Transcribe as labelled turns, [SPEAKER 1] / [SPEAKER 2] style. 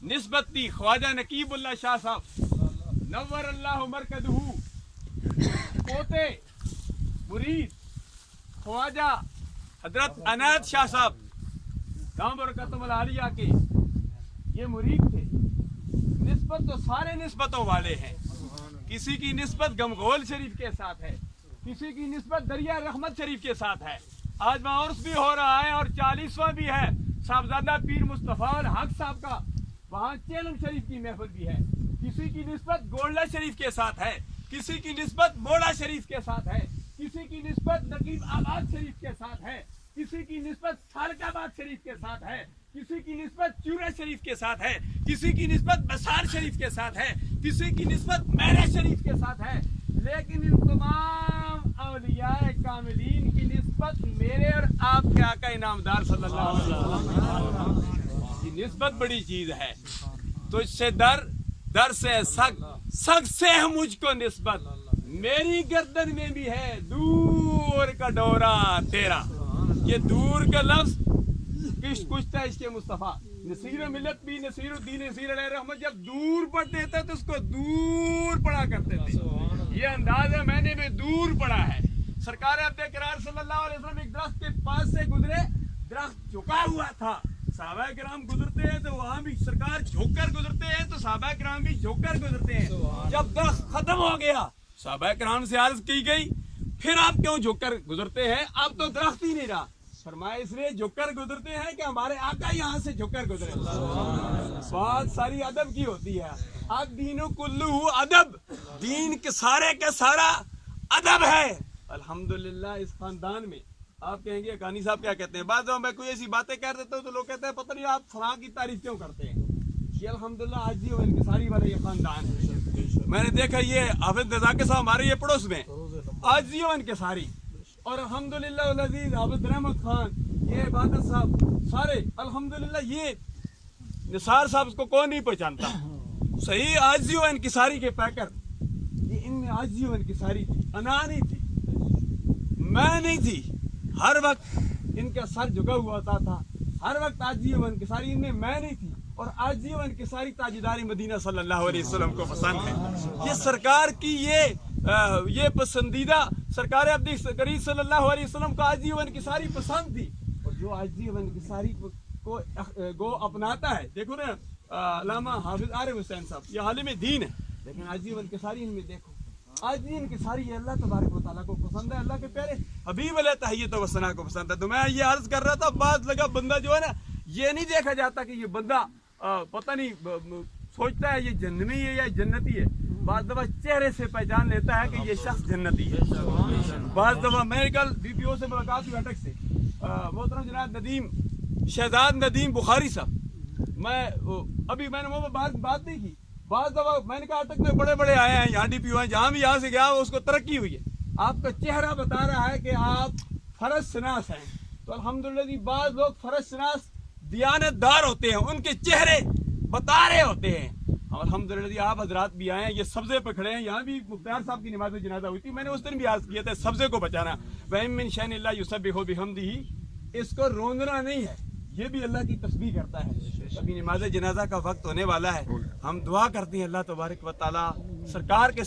[SPEAKER 1] نسبت تھی خواجہ نقیب اللہ شاہ صاحب نور اللہ مرکزہ پوتے مرید خواجہ حضرت عنایت شاہ صاحب دام برکاتہم العالیہ کے یہ مرید تھے. نسبت تو سارے نسبتوں والے ہیں. کسی کی نسبت گمگول شریف کے ساتھ ہے, کسی کی نسبت دریا رحمت شریف کے ساتھ ہے. آج وہاں عرس بھی ہو رہا ہے اور 40واں بھی ہے. صاحبزادہ پیر مصطفیٰ الحق صاحب کا وہاں چیلم شریف کی محفل بھی ہے. کسی کی نسبت گولڈا شریف کے ساتھ ہے, کسی کی نسبت موڑا شریف کے ساتھ ہے, کسی کی نسبت نقیب آباد شریف کے ساتھ ہے, کسی کی نسبت سالک آباد شریف کے ساتھ ہے, کسی کی نسبت چورا شریف کے ساتھ ہے, کسی کی نسبت بسار شریف کے ساتھ ہے, کسی کی نسبت میرے شریف کے ساتھ ہے. لیکن ان تمام اولیاء کاملین کی نسبت میرے اور آپ کے آقا انعامدار صلی اللہ علیہ وسلم کی نسبت بڑی چیز ہے. تجھ سے در سے سگ سے ہے مجھ کو نسبت, میری گردن میں بھی ہے دور کا ڈورا تیرا. یہ دور کا لفظ کچھ تھا عشق مصطفیٰ. نصیر ملت بھی نصیر الدین نصیر علیہ رحمت جب دور پڑھتے تھے تو اس کو دور پڑھا کرتے تھے. یہ انداز ہے میں نے بھی دور پڑھا ہے. سرکار عبد کرار صلی اللہ علیہ وسلم ایک درخت کے پاس سے گزرے, درخت جھکا ہوا تھا. صحابہ کرام گزرتے ہیں تو وہاں بھی سرکار جھک کر گزرتے ہیں تو صحابہ کرام بھی جھک کر گزرتے ہیں. جب درخت ختم ہو گیا صحابہ کرام سے عرض کی گئی پھر آپ کیوں جھک کر گزرتے ہیں, اب تو درخت ہی نہیں رہا. فرمایا اس لیے جھک کر گزرتے ہیں کہ ہمارے آقا یہاں سے جھک کر گزرے. بات ساری ادب کی ہوتی ہے. اب دینو کلو ادب, دین کے سارا ادب ہے. الحمدللہ اس خاندان میں آپ کہیں گے کانی صاحب کیا کہتے ہیں, بعض دفعہ میں کوئی ایسی باتیں کہہ دیتا ہوں تو لوگ کہتے ہیں پتہ نہیں آپ فلاں کی تعریف کیوں کرتے ہیں. یہ الحمدللہ عاجزی و انکساری والا یہ خاندان ہے. میں نے دیکھا یہ حافظ رضا کے صاحب ہمارے یہ پڑوس میں عاجزی و انکساری, اور الحمدللہ العزیز حافظ رحمت خان, یہ عبادت صاحب, سارے الحمدللہ. یہ نثار صاحب کو کون نہیں پہچانتا. صحیح عاجزی و انکساری کے پیکر. یہ ان میں عاجزی و انکساری تھی, انا نہیں تھی, میں نہیں تھی. ہر وقت ان کا سر جھکا ہوا تھا, ہر وقت عاجزی و انکساری ان میں نہیں تھی. اور عاجزی و انکساری تاجدار مدینہ صلی اللہ علیہ وسلم کو پسند ہے. یہ سرکار کی یہ پسندیدہ, سرکار عبد کریم صلی اللہ علیہ وسلم کو عاجزی و انکساری پسند تھی. اور جو عاجزی و انکساری کو اپناتا ہے, دیکھو نا علامہ حافظ عارف حسین صاحب یہ عالم دین ہے, لیکن عاجزی و انکساری ان میں دیکھو. عاجزی و انکساری یہ اللہ تبارک و تعالیٰ کو پسند ہے, اللہ کے پیارے حبیب علیہ تحیت و ثنا کو پسند ہے. تو میں یہ عرض کر رہا تھا, بعض لگا بندہ جو ہے نا یہ نہیں دیکھا جاتا کہ یہ بندہ پتہ نہیں سوچتا ہے یہ جہنمی ہے یا جنتی ہے. بعض دفعہ چہرے سے پہچان لیتا ہے کہ یہ شخص جنتی ہے. بعض دفعہ میں کل بی پی او سے ملاقات ہوئی اٹک سے, محترم جناب ندیم شہزاد ندیم بخاری صاحب, میں نے وہ بات نہیں کی. بعض دفعہ میں نے کہا اٹک میں بڑے بڑے آئے ہیں, یہاں ڈی پی او ہیں, جہاں بھی یہاں سے گیا اس کو ترقی ہوئی ہے. آپ کا چہرہ بتا رہا ہے کہ آپ فرض شناس ہیں. تو الحمدللہ بعض لوگ فرض شناس دیانت دار ہوتے ہیں, ان کے چہرے بتا رہے ہوتے ہیں. الحمدللہ آپ حضرات بھی آئے ہیں, یہ سبزے پہ کھڑے ہیں. یہاں بھی مختار صاحب کی نماز جنازہ ہوئی تھی, میں نے اس دن بھی عرض کیا تھا سبزے کو بچانا. وَإِن مِّن شَيْءٍ إِلَّا يُسَبِّحُ بِحَمْدِهِ, اس کو روندنا نہیں ہے, یہ بھی اللہ کی تسبیح کرتا ہے. ابھی نماز جنازہ کا وقت ہونے والا ہے, ہم دعا کرتے ہیں اللہ تبارک و تعالیٰ سرکار کے